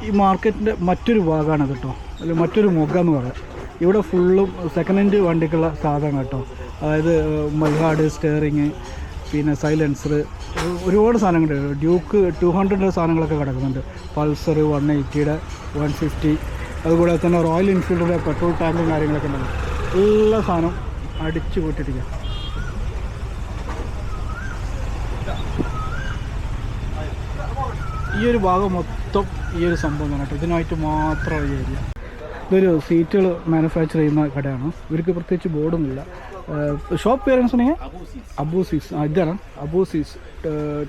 ഈ മാർക്കറ്റിൻ്റെ മറ്റൊരു ഭാഗമാണ് കേട്ടോ, അല്ലെങ്കിൽ മറ്റൊരു മുഖം എന്ന് പറയാം. ഇവിടെ ഫുള്ളും സെക്കൻഡ് ഹാൻഡ് വണ്ടിക്കുള്ള സാധനം കേട്ടോ. അതായത് മൽഹാർഡ്, സ്റ്റെയറിങ്, പിന്നെ സൈലൻസർ, ഒരുപാട് സാധനങ്ങളുണ്ട്. ഡ്യൂക്ക് 200 സാധനങ്ങളൊക്കെ കിടക്കുന്നുണ്ട്. പൾസർ 180, 150, അതുകൂടെ തന്നെ റോയൽ എൻഫീൽഡിൻ്റെ പെട്രോൾ ടാങ്കും കാര്യങ്ങളൊക്കെ ഉണ്ട്. എല്ലാ സാധനവും അടിച്ചു കൂട്ടിയിരിക്കുക. ഈ ഒരു ഭാഗം മൊത്തം ഈ ഒരു സംഭവം തന്നെ കേട്ടോ, ഇതിനായിട്ട് മാത്രമുള്ള ഈ ഏരിയ. ഇതൊരു സീറ്റുകൾ മാനുഫാക്ചർ ചെയ്യുന്ന കടയാണ്. ഇവർക്ക് പ്രത്യേകിച്ച് ബോർഡൊന്നുമില്ല. ഷോപ്പ് പേരെന്ന് പറഞ്ഞാൽ അബൂസീസ്. ഇതാണ് അബൂസീസ്.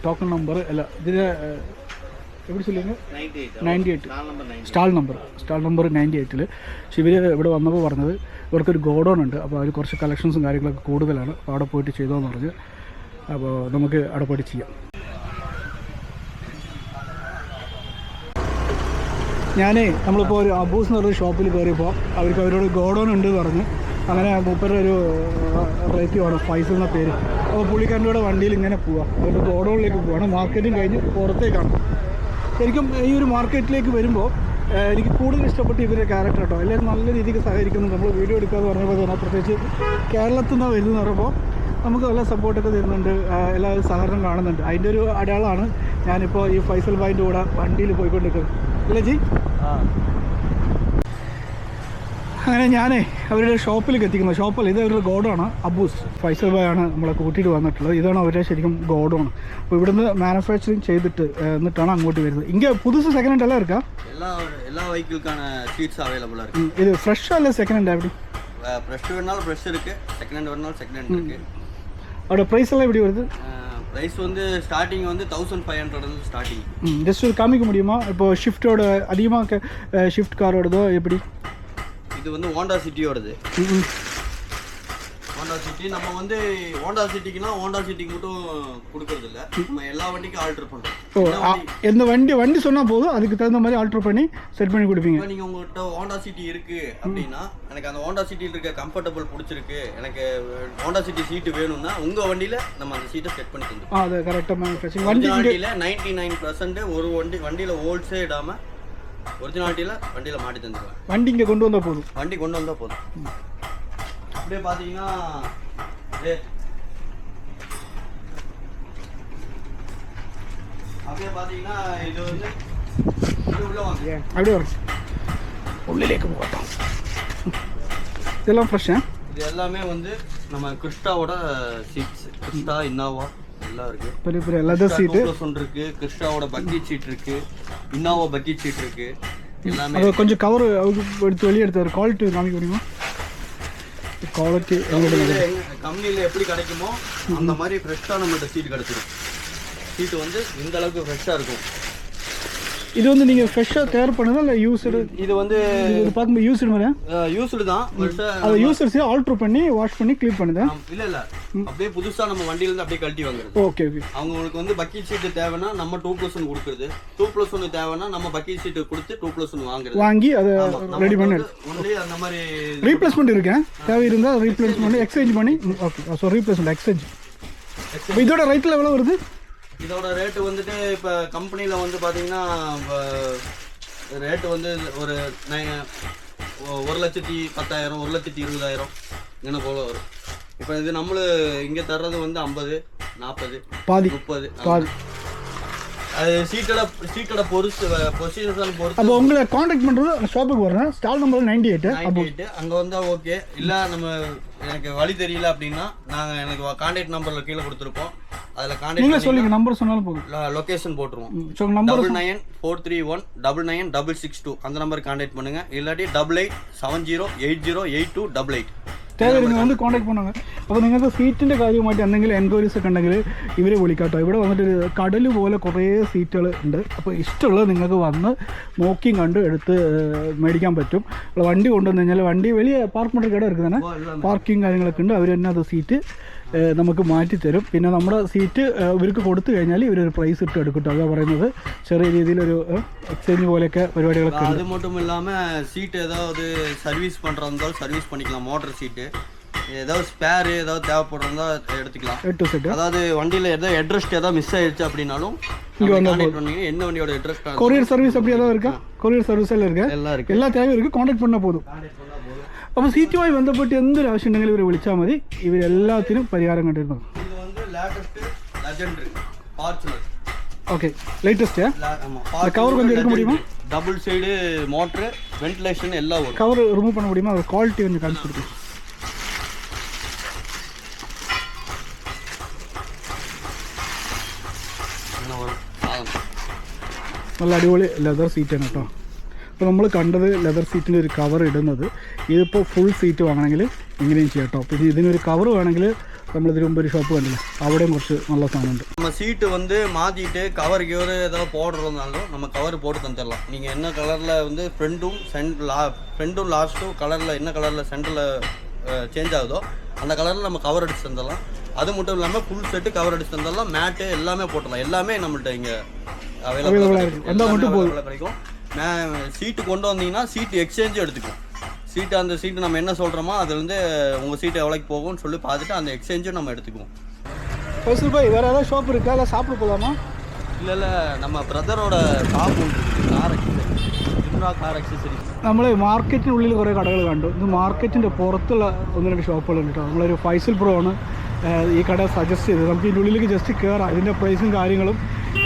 ടോക്കൺ നമ്പർ അല്ല, ഇതിൻ്റെ എവിടെ ചൊല്ലിയെങ്കിൽ 98 സ്റ്റാൾ നമ്പർ 98. പക്ഷെ ഇവർ ഇവിടെ വന്നപ്പോൾ പറഞ്ഞത് ഇവർക്കൊരു ഗോഡൗൺ ഉണ്ട്. അപ്പോൾ അവർ കുറച്ച് കളക്ഷൻസും കാര്യങ്ങളൊക്കെ കൂടുതലാണ്. അപ്പോൾ അവിടെ പോയിട്ട് ചെയ്തോന്ന് പറഞ്ഞ്, അപ്പോൾ നമുക്ക് അവിടെ പോയിട്ട് ചെയ്യാം. നമ്മളിപ്പോൾ ഒരു അബൂസ് എന്ന് പറഞ്ഞ ഷോപ്പിൽ കയറിയപ്പോൾ അവരോട് ഗോഡൗൺ ഉണ്ട് പറഞ്ഞ്, അങ്ങനെ മൂപ്പരുടെ ഒരു റിലേറ്റീവാണ് ഫൈസൽ എന്ന പേര്. അപ്പോൾ പുള്ളിക്കാരൻ്റെ കൂടെ വണ്ടിയിൽ ഇങ്ങനെ പോവാം. അവരുടെ ഗോഡൗണിലേക്ക് പോവാണ്. മാർക്കറ്റും കഴിഞ്ഞ് പുറത്തേക്കാണ്. ശരിക്കും ഈ ഒരു മാർക്കറ്റിലേക്ക് വരുമ്പോൾ എനിക്ക് കൂടുതൽ ഇഷ്ടപ്പെട്ട ഇവരുടെ ക്യാരക്ടർ കേട്ടോ. എല്ലാവരും നല്ല രീതിക്ക് സഹകരിക്കുന്നു. നമ്മൾ വീഡിയോ എടുക്കാമെന്ന് പറഞ്ഞപ്പോൾ തന്നെ, പ്രത്യേകിച്ച് കേരളത്തിൽ നിന്ന് വരുന്നതെന്ന് പറയുമ്പോൾ നമുക്ക് നല്ല സപ്പോർട്ടൊക്കെ തരുന്നുണ്ട്. എല്ലാവരും സഹകരണം കാണുന്നുണ്ട്. അതിൻ്റെ ഒരു അടയാളമാണ് ഞാനിപ്പോൾ ഈ ഫൈസൽ ഭായിൻ്റെ കൂടെ വണ്ടിയിൽ പോയിക്കൊണ്ടിരിക്കുന്നത്. അല്ലേ ജി? അങ്ങനെ അവരുടെ ഷോപ്പിലേക്ക് എത്തിക്കുന്നത്. ഷോപ്പല്ല, ഇത് അവരുടെ ഗോഡൗണാണ്. അബൂസ് ഫൈസൽ ഭായ് ആണ് നമ്മളെ കൂട്ടിയിട്ട് വന്നിട്ടുള്ളത്. ഇതാണ് അവരുടെ ശരിക്കും ഗോഡൗൺ. അപ്പോൾ ഇവിടുന്ന് മാനുഫാക്ചറിങ് ചെയ്തിട്ട് എന്നിട്ടാണ് അങ്ങോട്ട് വരുന്നത്. ഇங்கே புதுசு செகண்ட் ஹேண்ட் எல்லாம் இருக்கா? எல்லா வெஹிக்கிள்கான சீட்ஸ் அவைலபிளா இருக்கு. இது ஃப்ரெஷ்ஷா இல்ல செகண்ட் ஹேண்ட் அப்படி? ஃப்ரெஷ் வேணாலும் ஃப்ரெஷ் இருக்கு, செகண்ட் ஹேண்ட் வேணாலும் செகண்ட் ஹேண்ட் இருக்கு. அதோட பிரைஸ் எல்லாம் எப்படி வருது? பிரைஸ் வந்து ஸ்டார்டிங் வந்து 1500 இருந்து ஸ்டார்டிங். ஜஸ்ட் காமிக்க முடியுமா? இப்போ ஷிஃப்ட்டோட அதிகமாக ஷிஃப்ட் காரோடதோ எப்படி? இது வந்து ஹோண்டா சிட்டியோடது. ஹோண்டா சிட்டி நம்ம வந்து ஹோண்டா சிட்டிக்குனா ஹோண்டா சிட்டிக்கு மட்டும் கொடுக்கறது இல்ல, நம்ம எல்லா வண்டிக்கும் ஆல்டர் பண்றோம். எந்த வண்டி சொன்னா போதும், அதுக்கு தகுந்த மாதிரி ஆல்டர் பண்ணி செட் பண்ணி கொடுப்பீங்க. இப்போ நீங்க உங்ககிட்ட ஹோண்டா சிட்டி இருக்கு அப்படின்னா, எனக்கு அந்த ஹோண்டா சிட்டில இருக்க கம்ஃபர்டபுள் பிடிச்சிருக்கு, எனக்கு ஹோண்டா சிட்டி சீட் வேணும்னா உங்க வண்டியில நம்ம அந்த சீட்டை செட் பண்ணி தந்துருவோம். அது கரெக்ட்டா மேனுஃபேக்சரிங் வண்டியில 99% ஒரு வண்டியில ஹோல்ஸே இடாம ஒரிஜினாலிட்டியில வண்டியில மாட்டி தந்துருவாங்க. வண்டி இங்க கொண்டு வந்தா போதும். அப்படியே பாத்தீங்கன்னா இது வந்து உள்ள வாங்க, அப்படியே வரும் உள்ளிலேக்கு போகட்டும். இதெல்லாம் ஃப்ரெஷ்ஷா? இது எல்லாமே வந்து நம்ம கிறிஸ்டாவோட சீட்ஸ். கிறிஸ்டா, இன்னோவா எல்லாம் இருக்கு. பெரிய லெதர் சீட் இருக்கு, கிறிஸ்டாவோட பக்கெட் சீட் இருக்கு, இன்னோவா பக்கெட் சீட் இருக்கு. எல்லாமே அது கொஞ்சம் கவர் எடுத்து வெளியே எடுத்து குவாலிட்டி காமிக்க முடியுமா? குவாலிட்டி கம்பெனியில் எப்படி கிடைக்குமோ அந்த மாதிரி ஃப்ரெஷ்ஷாக நம்மள்ட்ட சீட் கிடச்சிடும். சீட்டு வந்து இந்த அளவுக்கு ஃப்ரெஷ்ஷாக இருக்கும். இது வந்து நீங்கள் ஃப்ரெஷ்ஷாக தயார் பண்ணதா இல்லை யூஸ்டு? இது வந்து பார்க்கும்போது யூஸ்டு மாதிரி யூஸ்டு தான். அதை யூசர்ஸே ஆல்ட்ரு பண்ணி வாஷ் பண்ணி க்ளீன் பண்ணுதா? இல்லை அப்படியே புதுசாக நம்ம வண்டியிலேருந்து அப்படியே கழட்டி வாங்குறது. ஓகே. அவங்களுக்கு வந்து பக்கெட் சீட்டு தேவைன்னா நம்ம 2+1 கொடுக்குறது, 2+1 தேவைன்னா நம்ம பக்கெட் சீட்டு கொடுத்து 2+1 வாங்கி அதை ரெடி பண்ணி ஒன்லி அந்த மாதிரி ரீப்ளேஸ்மெண்ட் இருக்கேன். தேவை இருந்தால் ரீப்ளேஸ்மெண்ட் எக்ஸ்சேஞ்ச் பண்ணி. Okay, so replacement exchange. இதோட ரேட்டில் எவ்வளோ வருது? இதோட ரேட்டு வந்துட்டு இப்போ கம்பெனியில் வந்து பார்த்தீங்கன்னா ரேட்டு வந்து ஒரு 1,10,000 1,20,000 என்ன போல வரும். இப்போ இது நம்மளும் இங்கே தர்றது வந்து 50, 40, 30. அது சீட்டோட பொசிஷன் பொறுத்து. அப்போ உங்களை காண்டாக்ட் பண்ணுறது ஷாப்புக்கு வரேன். ஸ்டால் நம்பர் 98 அங்கே வந்தால் ஓகே. இல்லை நம்ம எனக்கு வழி தெரியல அப்படின்னா நாங்கள் எனக்கு கான்டாக்ட் நம்பரில் கீழே கொடுத்துருப்போம். அதில் கான்டாக்ட் சொல்லுங்க, நம்பர் சொன்னாலும் போதும், லொக்கேஷன் போட்டுருவோம். 9943162662 அந்த நம்பருக்கு கான்டாக்ட் பண்ணுங்க. இல்லாட்டி 8870808288 தேவை നിങ്ങൾ வந்து കോൺടാക്ട് பண்ணுங்க. അപ്പോൾ നിങ്ങൾക്ക് സീറ്റിൻ്റെ കാര്യമായിട്ട് എന്തെങ്കിലും എൻക്വയറീസ് ഒക്കെ ഉണ്ടെങ്കിൽ ഇവരെ വിളിക്കാട്ടോ. ഇവിടെ വന്നിട്ട് കടൽ പോലെ കുറേ സീറ്റുകൾ ഉണ്ട്. അപ്പോൾ ഇഷ്ടമുള്ളത് നിങ്ങൾക്ക് വന്ന് നോക്കി കണ്ട് എടുത്ത് മേടിക്കാൻ പറ്റും. വണ്ടി കൊണ്ടുവന്ന് കഴിഞ്ഞാൽ വണ്ടി വലിയ പാർക്ക് பண்ணுற ഇടം இருக்குதானே, പാർക്കിംഗ് കാര്യങ്ങളൊക്കെ ഉണ്ട്. അവർ തന്നെ അത് സീറ്റ് നമുക്ക് മാറ്റിത്തരും. പിന്നെ നമ്മുടെ സീറ്റ് ഇവർക്ക് കൊടുത്തു കഴിഞ്ഞാൽ ഇവരൊരു പ്രൈസ് ഇട്ട് എടുക്കട്ടോ. അതാ പറയുന്നത്, ചെറിയ രീതിയിലൊരു എക്സ്ചേഞ്ച് പോലെയൊക്കെ പരിപാടികളൊക്കെ. அது மட்டும் இல்லாமல் சீட்டு ஏதாவது சர்வீஸ் பண்ணுறதா இருந்தாலும் சர்வீஸ் பண்ணிக்கலாம். மோட்டர் சீட்டு ஏதாவது ஸ்பேரு ஏதாவது தேவைப்படுறதா எடுத்துக்கலாம். 8 செட். அதாவது வண்டியில் ஏதாவது ஹெட்ரெஸ்ட் ஏதாவது மிஸ் ஆயிடுச்சு அப்படின்னாலும் இங்கே வந்தால் கான்டாக்ட் பண்ணீங்கன்னா என்ன வண்டியோட அட்ரஸ் கொரியர் சர்வீஸ் அப்படி ஏதாவது இருக்கா? கொரியர் സർവീസ് എല്ലാം ഇருக்கு, எல்லாம் இருக்கு. എല്ലാ தேவையும் இருக்குது, കോൺടാക്ട് பண்ணാൽ പോതും. അപ്പോൾ സീറ്റുമായി ബന്ധപ്പെട്ട് എന്തൊരു ആവശ്യം ഉണ്ടെങ്കിലും ഇവരെ വിളിച്ചാൽ മതി, ഇവരെല്ലാത്തിനും പരിഹാരം കണ്ടിരുന്നത്. இது வந்து latest legendary Fortuner. Okay, latest. ஆமாம், கவர் கொஞ்சம் எடுக்க முடியுமா? டபுள் சைடு மோட்ரு, வென்டிலேஷன் எல்லாம் வரும். கவர் ரிமூவ் பண்ண முடியுமா? அது குவாலிட்டி கொஞ்சம் காமிச்சு கொடுக்கும். നല്ല അടിപൊളി ലെതർ സീറ്റാണ് കേട്ടോ. അപ്പോൾ നമ്മൾ കണ്ടത് ലെതർ സീറ്റിന് ഒരു കവർ ഇടുന്നത്. ഇതിപ്പോൾ ഫുൾ സീറ്റ് വാങ്ങണമെങ്കിൽ ഇങ്ങനെയും ചെയ്യാം കേട്ടോ. പിന്നെ ഇതിനൊരു കവർ വേണമെങ്കിൽ നമ്മളിതിന് മുമ്പ് ഒരു ഷോപ്പ് കണ്ടില്ല, അവിടെയും കുറച്ച് നല്ല സാധനമുണ്ട്. நம்ம சீட்டு வந்து மாற்றிட்டு கவருக்கு ஏதாவது போடுறதுனாலும் நம்ம கவர் போட்டு தந்துடலாம். நீங்கள் என்ன கலரில் வந்து ஃப்ரண்ட்டும் லாஸ்ட்டும் கலரில் என்ன கலரில் சென்டரில் சேஞ்ச் ஆகுதோ அந்த கலரில் நம்ம கவர் அடிச்சு தந்துடலாம். அது மட்டும் இல்லாமல் ஃபுல் செட்டு கவர் அடிச்சு தந்துடலாம். மேட்டு எல்லாமே போட்டுடலாம். எல்லாமே நம்மள்ட்ட இங்கே அவைலபிளாக கிடைக்கும். சீட்டு கொண்டு வந்தீங்கன்னா சீட்டு எக்ஸ்சேஞ்சும் எடுத்துக்கும். சீட்டு அந்த சீட்டு நம்ம என்ன சொல்கிறோமோ அதுலேருந்து உங்கள் சீட்டு எவ்வளோக்கு போகும்னு சொல்லி பார்த்துட்டு அந்த எக்ஸ்சேஞ்சும் நம்ம எடுத்துக்குவோம். ஃபைசல் பாய், வேறு ஏதாவது ஷாப் இருக்கா, இல்லை சாப்பிட போகலாமா? இல்லை நம்ம ബ്രദറോட ഷോപ്പ് ഉണ്ട്, കാർ അക്സസറീസ്. നമ്മൾ മാർക്കറ്റിനുള്ളിൽ കുറേ കടകൾ കണ്ടു. ഇത് മാർക്കറ്റിൻ്റെ പുറത്തുള്ള ഒന്ന് രണ്ട് ഷോപ്പുകളുണ്ട് കേട്ടോ. നമ്മളൊരു ഫൈസൽ പ്രോ ആണ് ഈ കട സജസ്റ്റ് ചെയ്തത്. നമുക്ക് ഇതിൻ്റെ ഉള്ളിലേക്ക് ജസ്റ്റ് കയറാം, ഇതിൻ്റെ പ്രൈസും കാര്യങ്ങളും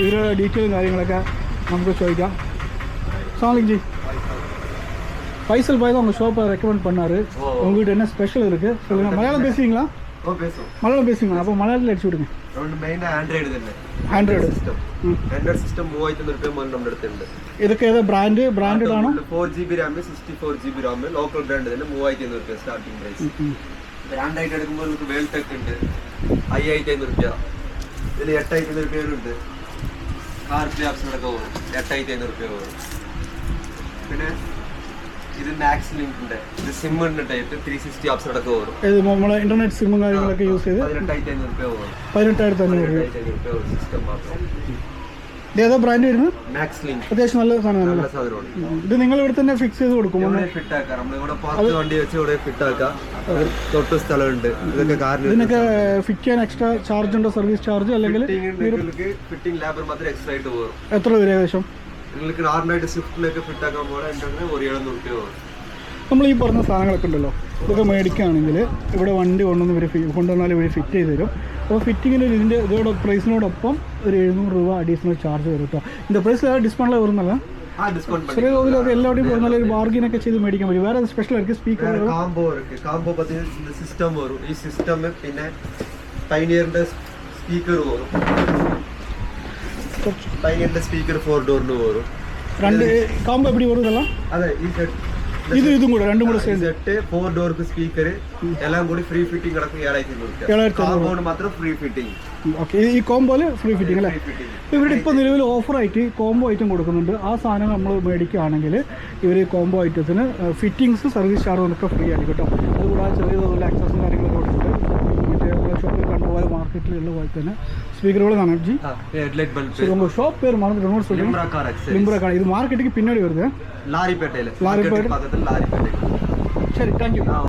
ഇവരുടെ ഡീറ്റെയിലും കാര്യങ്ങളൊക്കെ നമുക്ക് ചോദിക്കാം. அஸ்ஸலாமு ஜி, ஃபைசல் பாய் தான் உங்கள் ஷாப்பை ரெக்கமெண்ட் பண்ணார். உங்கள்கிட்ட என்ன ஸ்பெஷல் இருக்குது சொல்லுங்கள். மலையாளம் பேசுவீங்களா? മലയാളം പേസിങ്ങളാണ്. അപ്പോൾ മലയാളത്തിൽ അടിച്ചു വിടുங்க. ആൻഡ്രോയിഡ് സിസ്റ്റം 3000 രൂപ മുതൽ നമ്മുടെ അടുത്തുണ്ട്. ഇതൊക്കെ ഏതാ ബ്രാൻഡഡ് ആണോ? 4GB RAM 64GB RAM local brand തന്നെ 3000 രൂപ സ്റ്റാർട്ടിംഗ് പ്രൈസ്. ബ്രാൻഡായിട്ട് എടുക്കുമ്പോൾ നമുക്ക് വേൾടെക് ഉണ്ട് 5500 രൂപ. ഇതിൽ 8000 രൂപയുണ്ട്. കാർ പ്ലേ ഓപ്ഷനൊക്കെ വരും 8500 രൂപ വരും. പിന്നെ ഇത് മാക്സ് ലിങ്ക് ഉണ്ട്. ഇത് സിമ്മിന്റെ ടൈപ്പ് 360 ഓപ്ഷനൊക്കെ വരും. ഇത് നമ്മളെ ഇന്റർനെറ്റ് സിമ്മും കാര്യങ്ങളൊക്കെ യൂസ് ചെയ്ത് 18500 രൂപ വരും. 18500 രൂപ സിസ്റ്റം മാത്രം. ഏതാ ബ്രാൻഡ് വരുന്നത്? Max Link. അത്യാവശ്യം നല്ല സാധനമാണ്. ഇത് നിങ്ങൾ ഇവിടെ തന്നെ ഫിക്സ് ചെയ്ത് കൊടുക്കും? ഫിറ്റ് ആക്കാം. നമ്മളിവിടെ പുറത്ത് വണ്ടി വെച്ച് ഇവിടെ ഫിറ്റ് ആക്കാം. തൊട്ട് സ്ഥലമുണ്ട്. ഇതൊക്കെ കാറിന് ഇതിനൊക്കെ ഫിറ്റ് ചെയ്യാൻ എക്സ്ട്രാ ചാർജ് ഉണ്ടോ? സർവീസ് ചാർജ് അല്ലെങ്കിൽ ഫിറ്റിംഗ് ലേബർ മാത്രം എക്സ്ട്രാ ആയിട്ട് പോകും. എത്ര വരും ഏകദേശം? നിങ്ങൾക്ക് നോർമലായിട്ട് സ്വിഫ്റ്റിലൊക്കെ ഫിറ്റ് ആക്കാൻ പോലെ ഒരു 700 രൂപ പോകും. നമ്മൾ ഈ പറഞ്ഞ സാധനങ്ങളൊക്കെ ഉണ്ടല്ലോ, ഇതൊക്കെ മേടിക്കുകയാണെങ്കിൽ ഇവിടെ വണ്ടി കൊണ്ടുവന്നാൽ ഇവർ ഫിറ്റ് ചെയ്ത് തരും. അപ്പോൾ ഫിറ്റിങ്ങിന് ഇതോടെ പ്രൈസിനോടൊപ്പം ഒരു 700 രൂപ അഡീഷണൽ ചാർജ് വരും കേട്ടോ. ഇതിൻ്റെ പ്രൈസ് ഡിസ്കൗണ്ടിൽ വരുന്നല്ല, ചെറിയ തോതിൽ അത് എല്ലാവരുടെയും പോകുന്ന ഒരു ബാർഗിനൊക്കെ ചെയ്ത് മേടിക്കാൻ പറ്റും. വേറെ സ്പെഷ്യൽ ആയിരിക്കും സ്പീക്കർ കാമ്പോ സിസ്റ്റം വരും. ഈ സിസ്റ്റം പിന്നെ പൈനിയറിന്റെ സ്പീക്കർ വരും. പൈനിയറിന്റെ സ്പീക്കർ 4 ഡോറിന് വരും. രണ്ട് കാമ്പോ എപ്പടി വരും ഇതെല്ലാം? അതെ, ഈ സെറ്റ് ഇതും കൂടെ രണ്ടും കൂടെ സെറ്റ് 4 ഡോർക്ക് സ്പീക്കർ എല്ലാം കൂടി ഫ്രീ ഫിറ്റിംഗ് കിടക്കും. 7500 മാത്രം ഫ്രീ ഫിറ്റിംഗ്. ഓക്കെ, ഈ കോംബോയിൽ ഫ്രീ ഫിറ്റിംഗ് അല്ലേ? ഇവരുടെ ഇപ്പോൾ നിലവിൽ ഓഫറായിട്ട് കോംബോ ഐറ്റം കൊടുക്കുന്നുണ്ട്. ആ സാധനം നമ്മൾ മേടിക്കുകയാണെങ്കിൽ ഇവർ കോംബോ ഐറ്റത്തിന് ഫിറ്റിംഗ്സ് സർവീസ് ചാർജൊക്കെ ഫ്രീ ആയിരിക്കും കേട്ടോ. അതുകൂടാതെ ചെറിയ തോതിൽ ആക്സസും കാര്യങ്ങളൊക്കെ കൊടുത്തിട്ട് മറ്റേ ഷോപ്പിൽ കണ്ടുപോലെ മാർക്കറ്റിലുള്ള പോലെ തന്നെ സ്പീക്കറുകൾ കാണാം. ജി உங்கள் ஷாப் பேர் மறந்து இன்னொரு சொல்லுங்க. லிம்ப்ரா கார். இது மார்க்கெட்டுக்கு பின்னாடி வருது, லாரிப்பேட்டையில். லாரிப்பேட்டை. பக்கத்தில் லாரிப்பேட்டை. சரி, தேங்க்யூ.